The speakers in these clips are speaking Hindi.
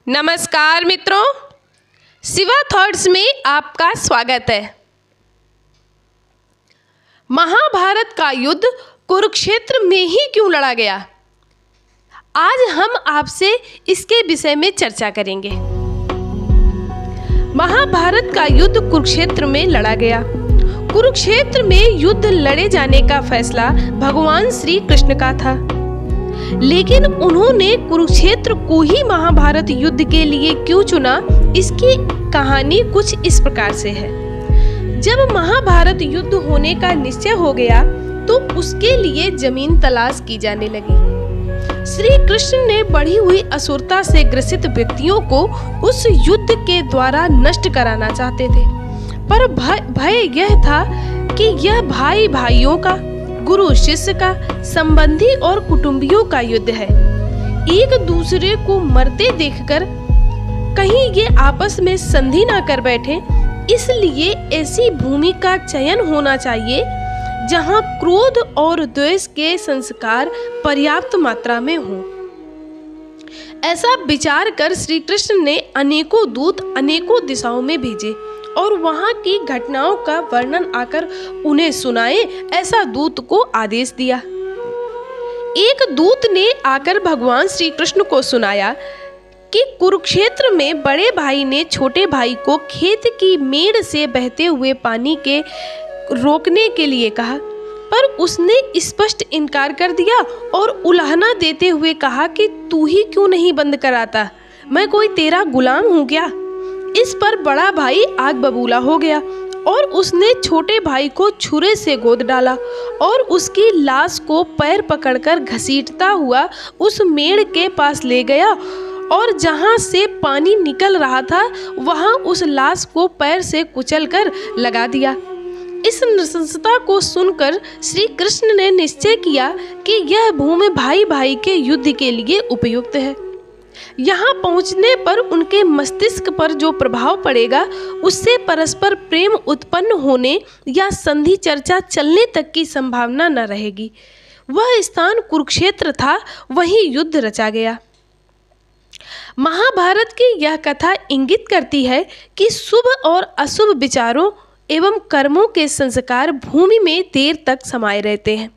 नमस्कार मित्रों, शिवा थॉट्स में आपका स्वागत है। महाभारत का युद्ध कुरुक्षेत्र में ही क्यों लड़ा गया, आज हम आपसे इसके विषय में चर्चा करेंगे। महाभारत का युद्ध कुरुक्षेत्र में लड़ा गया। कुरुक्षेत्र में युद्ध लड़े जाने का फैसला भगवान श्री कृष्ण का था, लेकिन उन्होंने कुरुक्षेत्र को ही महाभारत युद्ध के लिए क्यों चुना, इसकी कहानी कुछ इस प्रकार से है। जब महाभारत युद्ध होने का निश्चय हो गया तो उसके लिए जमीन तलाश की जाने लगी। श्री कृष्ण ने बढ़ी हुई असुरता से ग्रसित व्यक्तियों को उस युद्ध के द्वारा नष्ट कराना चाहते थे, पर भय यह था कि यह भाई भाइयों का, गुरु शिष्य का, संबंधी और कुटुंबियों का युद्ध है। एक दूसरे को मरते देखकर कहीं ये आपस में संधि ना कर बैठे, इसलिए ऐसी भूमि का चयन होना चाहिए जहां क्रोध और द्वेष के संस्कार पर्याप्त मात्रा में हों। ऐसा विचार कर श्री कृष्ण ने अनेकों दूत अनेकों दिशाओं में भेजे और वहां की घटनाओं का वर्णन आकर उन्हें सुनाए, ऐसा दूत को आदेश दिया। एक दूत ने आकर भगवान श्री कृष्ण को सुनाया कि कुरुक्षेत्र में बड़े भाई ने छोटे भाई को खेत की मेड़ से बहते हुए पानी के रोकने के लिए कहा, पर उसने स्पष्ट इनकार कर दिया और उलाहना देते हुए कहा कि तू ही क्यों नहीं बंद कराता, मैं कोई तेरा गुलाम हूँ क्या। इस पर बड़ा भाई आग बबूला हो गया और उसने छोटे भाई को छुरे से गोद डाला और उसकी लाश को पैर पकड़कर घसीटता हुआ उस मेड़ के पास ले गया और जहां से पानी निकल रहा था वहां उस लाश को पैर से कुचलकर लगा दिया। इस नृशंसता को सुनकर श्री कृष्ण ने निश्चय किया कि यह भूमि भाई भाई के युद्ध के लिए उपयुक्त है। यहाँ पहुँचने पर उनके मस्तिष्क पर जो प्रभाव पड़ेगा उससे परस्पर प्रेम उत्पन्न होने या संधि चर्चा चलने तक की संभावना न रहेगी। वह स्थान कुरुक्षेत्र था, वहीं युद्ध रचा गया। महाभारत की यह कथा इंगित करती है कि शुभ और अशुभ विचारों एवं कर्मों के संस्कार भूमि में देर तक समाये रहते हैं।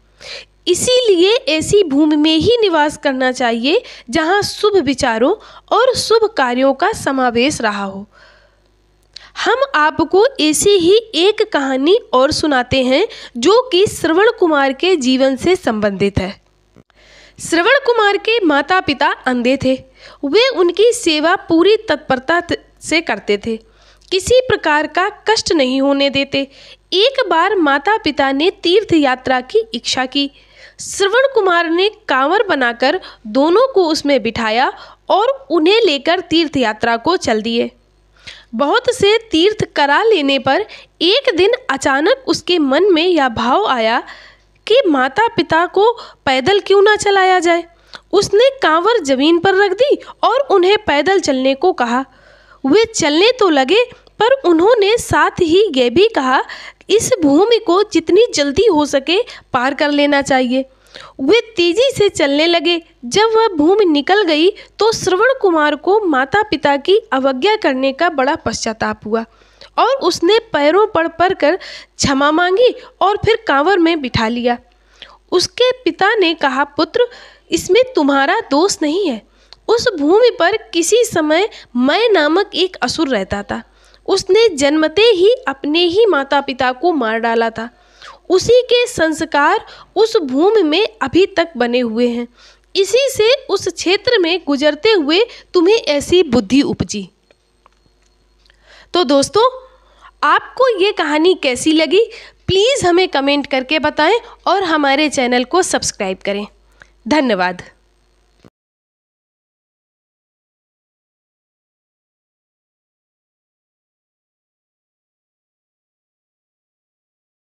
इसीलिए ऐसी भूमि में ही निवास करना चाहिए जहां शुभ विचारों और शुभ कार्यों का समावेश रहा हो। हम आपको ऐसी ही एक कहानी और सुनाते हैं जो कि श्रवण कुमार के जीवन से संबंधित है। श्रवण कुमार के माता पिता अंधे थे। वे उनकी सेवा पूरी तत्परता से करते थे, किसी प्रकार का कष्ट नहीं होने देते। एक बार माता पिता ने तीर्थ यात्रा की इच्छा की। श्रवण कुमार ने कांवर बनाकर दोनों को उसमें बिठाया और उन्हें लेकर तीर्थ यात्रा को चल दिए। बहुत से तीर्थ करा लेने पर एक दिन अचानक उसके मन में यह भाव आया कि माता पिता को पैदल क्यों ना चलाया जाए। उसने कांवर जमीन पर रख दी और उन्हें पैदल चलने को कहा। वे चलने तो लगे, पर उन्होंने साथ ही यह भी कहा इस भूमि को जितनी जल्दी हो सके पार कर लेना चाहिए। वे तेजी से चलने लगे। जब वह भूमि निकल गई तो श्रवण कुमार को माता पिता की अवज्ञा करने का बड़ा पश्चाताप हुआ और उसने पैरों पर पड़कर क्षमा मांगी और फिर कांवर में बिठा लिया। उसके पिता ने कहा, पुत्र, इसमें तुम्हारा दोष नहीं है। उस भूमि पर किसी समय मैं नामक एक असुर रहता था। उसने जन्मते ही अपने ही माता पिता को मार डाला था। उसी के संस्कार उस भूमि में अभी तक बने हुए हैं। इसी से उस क्षेत्र में गुजरते हुए तुम्हें ऐसी बुद्धि उपजी। तो दोस्तों, आपको ये कहानी कैसी लगी, प्लीज़ हमें कमेंट करके बताएं और हमारे चैनल को सब्सक्राइब करें। धन्यवाद।